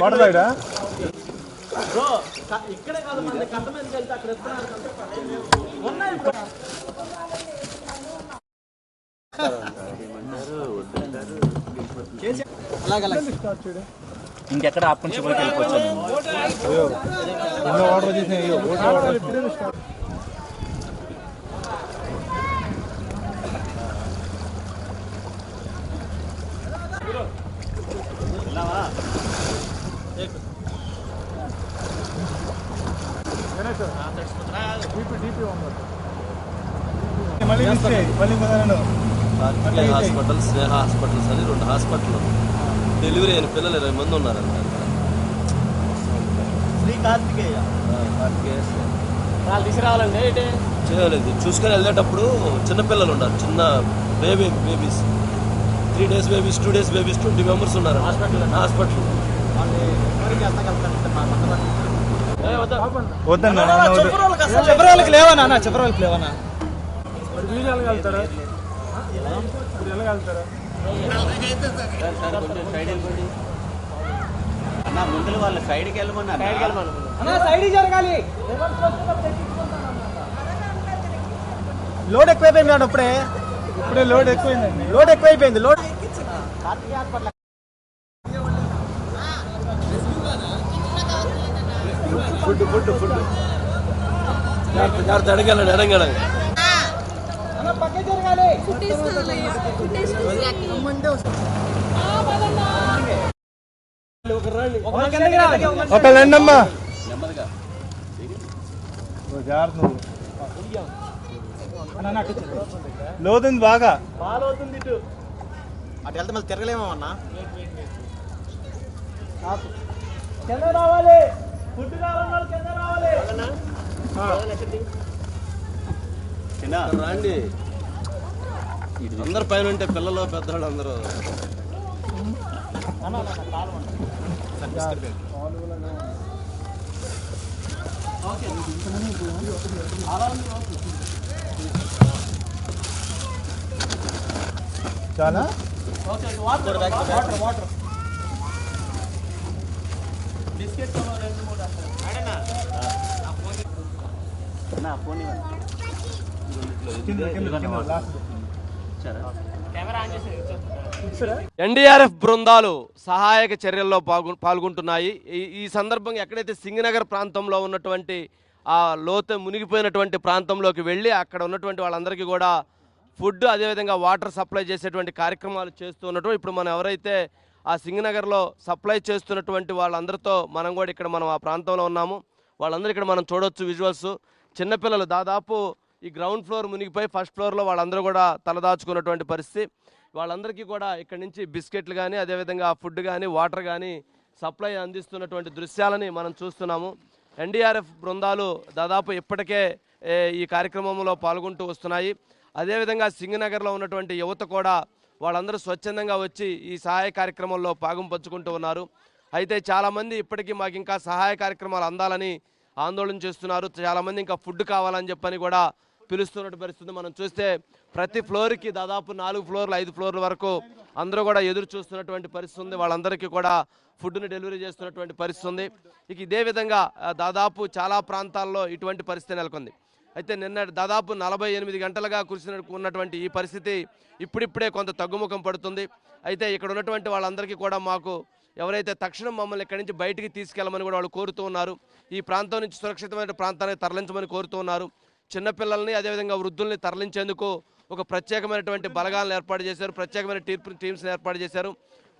వాటర్ తాగడా? ఇక్కడే కాదు మన కట్ట మీదకి వెళ్తే అక్కడ ఇంకెక్కడ ఆపుకొని చివరికి వెళ్ళిపోవచ్చు. వాటర్ వచ్చేసినాయి. హాస్పిటల్, స్నేహ హాస్పిటల్స్ అని 2 హాస్పిటల్ డెలివరీ అయిన పిల్లలు 20 మంది ఉన్నారంట. తీసుకురావాలండి చేయలేదు, చూసుకొని వెళ్ళేటప్పుడు చిన్నపిల్లలు ఉన్నారు, చిన్న babies 3 days babies, 2 days babies, 20 members ఉన్నారు హాస్పిటల్. వద్దన్నా చెప్పరాళ్ళకి లేవా నాన్న, చెప్పరాళ్ళకి లేవనా? ముందు వాళ్ళ సైడ్కి వెళ్ళమన్నా, సైడ్ జరగాలి. లోడ్ ఎక్కువైపోయింది మేడం, ఇప్పుడే లోడ్ ఎక్కువైందండి. లోడ్ ఎక్కువైపోయింది. లోడ్ ఫుడ్ అడగాలండి, అడగాలి. ఒక రండమ్మా, జాగ్రత్త. లోతుంది బాగా, అటు వెళ్తే మళ్ళీ తిరగలేమో అన్నా. రండి, అందరు పైన ఉంటే పిల్లలు పెద్దవాళ్ళు అందరూ. చాలా ఎన్డీఆర్ఎఫ్ బృందాలు సహాయక చర్యల్లో పాల్గొంటున్నాయి. ఈ సందర్భంగా ఎక్కడైతే సింగనగర్ ప్రాంతంలో ఉన్నటువంటి ఆ లోతు మునిగిపోయినటువంటి ప్రాంతంలోకి వెళ్ళి అక్కడ ఉన్నటువంటి వాళ్ళందరికీ కూడా ఫుడ్, అదేవిధంగా వాటర్ సప్లై చేసేటువంటి కార్యక్రమాలు చేస్తూ ఉన్నటువంటి ఇప్పుడు మనం ఎవరైతే ఆ సింగనగర్లో సప్లై చేస్తున్నటువంటి వాళ్ళందరితో మనం కూడా ఇక్కడ మనం ఆ ప్రాంతంలో ఉన్నాము. వాళ్ళందరూ ఇక్కడ మనం చూడొచ్చు విజువల్స్. చిన్నపిల్లలు దాదాపు ఈ గ్రౌండ్ ఫ్లోర్ మునిగిపోయి ఫస్ట్ ఫ్లోర్లో వాళ్ళందరూ కూడా తలదాచుకున్నటువంటి పరిస్థితి. వాళ్ళందరికీ కూడా ఇక్కడ నుంచి బిస్కెట్లు కానీ, అదేవిధంగా ఫుడ్ కానీ, వాటర్ కానీ సప్లై అందిస్తున్నటువంటి దృశ్యాలని మనం చూస్తున్నాము. ఎన్డీఆర్ఎఫ్ బృందాలు దాదాపు ఇప్పటికే ఈ కార్యక్రమంలో పాల్గొంటూ వస్తున్నాయి. అదేవిధంగా సింగనగర్లో ఉన్నటువంటి యువత కూడా వాళ్ళందరూ స్వచ్ఛందంగా వచ్చి ఈ సహాయ కార్యక్రమంలో భాగం పంచుకుంటూ ఉన్నారు. అయితే చాలామంది ఇప్పటికీ మాకు ఇంకా సహాయ కార్యక్రమాలు అందాలని ఆందోళన చేస్తున్నారు. చాలామంది ఇంకా ఫుడ్ కావాలని చెప్పని కూడా పిలుస్తున్నట్టు పరిస్థితి మనం చూస్తే ప్రతి ఫ్లోర్కి దాదాపు 4 ఫ్లోర్లు 5 ఫ్లోర్ల వరకు అందరూ కూడా ఎదురు చూస్తున్నటువంటి పరిస్థితి ఉంది. వాళ్ళందరికీ కూడా ఫుడ్ని డెలివరీ చేస్తున్నటువంటి పరిస్థితి ఉంది. ఇక ఇదే విధంగా దాదాపు చాలా ప్రాంతాల్లో ఇటువంటి పరిస్థితి నెలకొంది. అయితే నిన్న దాదాపు 48 గంటలుగా ఉన్నటువంటి ఈ పరిస్థితి ఇప్పుడిప్పుడే కొంత తగ్గుముఖం పడుతుంది. అయితే ఇక్కడ ఉన్నటువంటి వాళ్ళందరికీ కూడా మాకు ఎవరైతే తక్షణం మమ్మల్ని ఇక్కడి నుంచి బయటికి తీసుకెళ్ళమని కూడా వాళ్ళు కోరుతూ ఉన్నారు. ఈ ప్రాంతం నుంచి సురక్షితమైన ప్రాంతానికి తరలించమని కోరుతూ ఉన్నారు. చిన్నపిల్లల్ని అదేవిధంగా వృద్ధుల్ని తరలించేందుకు ఒక ప్రత్యేకమైనటువంటి బలగాలను ఏర్పాటు చేశారు. ప్రత్యేకమైన టీమ్స్ని ఏర్పాటు చేశారు.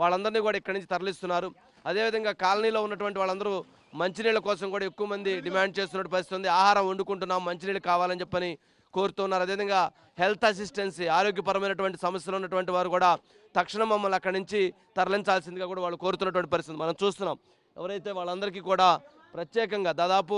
వాళ్ళందరినీ కూడా ఇక్కడి నుంచి తరలిస్తున్నారు. అదేవిధంగా కాలనీలో ఉన్నటువంటి వాళ్ళందరూ మంచినీళ్ళ కోసం కూడా ఎక్కువ మంది డిమాండ్ చేస్తున్న పరిస్థితి ఉంది. ఆహారం వండుకుంటున్నాం, మంచినీళ్ళు కావాలని చెప్పని కోరుతున్నారు. అదేవిధంగా హెల్త్ అసిస్టెన్సీ, ఆరోగ్యపరమైనటువంటి సమస్యలు ఉన్నటువంటి వారు కూడా తక్షణం మమ్మల్ని అక్కడి నుంచి తరలించాల్సిందిగా కూడా వాళ్ళు కోరుతున్నటువంటి పరిస్థితి మనం చూస్తున్నాం. ఎవరైతే వాళ్ళందరికీ కూడా ప్రత్యేకంగా దాదాపు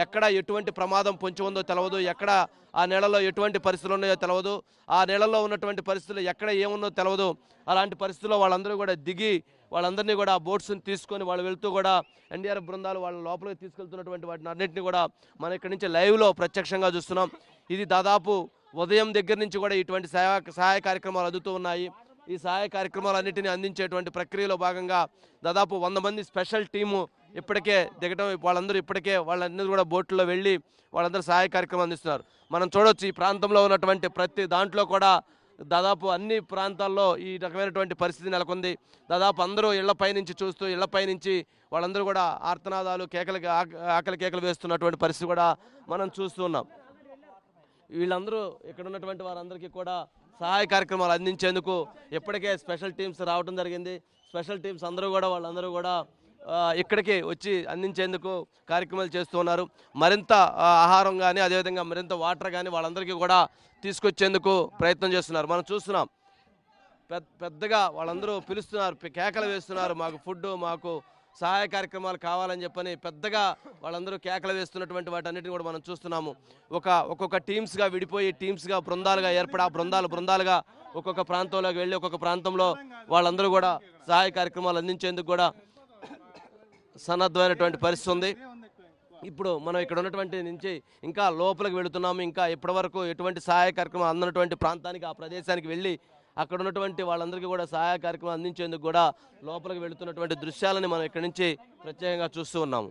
ఎక్కడ ఎటువంటి ప్రమాదం పొంచి ఉందో తెలవదు, ఎక్కడ ఆ నెలలో ఎటువంటి పరిస్థితులు ఉన్నాయో తెలవదు, ఆ నెలలో ఉన్నటువంటి పరిస్థితులు ఎక్కడ ఏమున్నో తెలవదు. అలాంటి పరిస్థితుల్లో వాళ్ళందరూ కూడా దిగి వాళ్ళందరినీ కూడా బోట్స్ని తీసుకొని వాళ్ళు వెళ్తూ కూడా ఎన్డీఆర్ఎఫ్ బృందాలు వాళ్ళ లోపలికి తీసుకెళ్తున్నటువంటి వాటిని అన్నింటినీ కూడా మనం ఇక్కడి నుంచి లైవ్లో ప్రత్యక్షంగా చూస్తున్నాం. ఇది దాదాపు ఉదయం దగ్గర నుంచి కూడా ఇటువంటి సహాయ కార్యక్రమాలు అందుతూ ఉన్నాయి. ఈ సహాయ కార్యక్రమాలన్నింటినీ అందించేటువంటి ప్రక్రియలో భాగంగా దాదాపు 100 మంది స్పెషల్ టీము ఇప్పటికే దిగటం, వాళ్ళందరూ ఇప్పటికే వాళ్ళందరూ కూడా బోట్లో వెళ్ళి వాళ్ళందరూ సహాయ కార్యక్రమం అందిస్తున్నారు. మనం చూడవచ్చు ఈ ప్రాంతంలో ఉన్నటువంటి ప్రతి దాంట్లో కూడా దాదాపు అన్ని ప్రాంతాల్లో ఈ రకమైనటువంటి పరిస్థితి నెలకొంది. దాదాపు అందరూ ఇళ్లపై నుంచి చూస్తూ ఇళ్లపై నుంచి వాళ్ళందరూ కూడా ఆర్తనాదాలు ఆకలి కేకలు వేస్తున్నటువంటి పరిస్థితి కూడా మనం చూస్తూ ఉన్నాం. వీళ్ళందరూ ఇక్కడ ఉన్నటువంటి వారందరికీ కూడా సహాయ కార్యక్రమాలు అందించేందుకు ఇప్పటికే స్పెషల్ టీమ్స్ రావడం జరిగింది. స్పెషల్ టీమ్స్ వాళ్ళందరూ కూడా ఇక్కడికి వచ్చి అందించేందుకు కార్యక్రమాలు చేస్తూ ఉన్నారు. మరింత ఆహారం కానీ అదేవిధంగా మరింత వాటర్ కానీ వాళ్ళందరికీ కూడా తీసుకొచ్చేందుకు ప్రయత్నం చేస్తున్నారు. మనం చూస్తున్నాం పెద్దగా వాళ్ళందరూ పిలుస్తున్నారు, కేకలు వేస్తున్నారు, మాకు ఫుడ్, మాకు సహాయ కార్యక్రమాలు కావాలని చెప్పని పెద్దగా వాళ్ళందరూ కేకలు వేస్తున్నటువంటి వాటన్నిటిని కూడా మనం చూస్తున్నాము. ఒక్కొక్క టీమ్స్గా విడిపోయి టీమ్స్గా బృందాలుగా ఏర్పడి ఆ బృందాలుగా ఒక్కొక్క ప్రాంతంలోకి వెళ్ళి ఒక్కొక్క ప్రాంతంలో వాళ్ళందరూ కూడా సహాయ కార్యక్రమాలు అందించేందుకు కూడా సన్నద్ధమైనటువంటి పరిస్థితి ఉంది. ఇప్పుడు మనం ఇక్కడ ఉన్నటువంటి నుంచి ఇంకా లోపలికి వెళుతున్నాము. ఇంకా ఇప్పటివరకు ఎటువంటి సహాయ కార్యక్రమం అందనటువంటి ప్రాంతానికి, ఆ ప్రదేశానికి వెళ్ళి అక్కడ ఉన్నటువంటి వాళ్ళందరికీ కూడా సహాయ కార్యక్రమం అందించేందుకు కూడా లోపలికి వెళుతున్నటువంటి దృశ్యాలని మనం ఇక్కడి నుంచి ప్రత్యేకంగా చూస్తూ ఉన్నాము.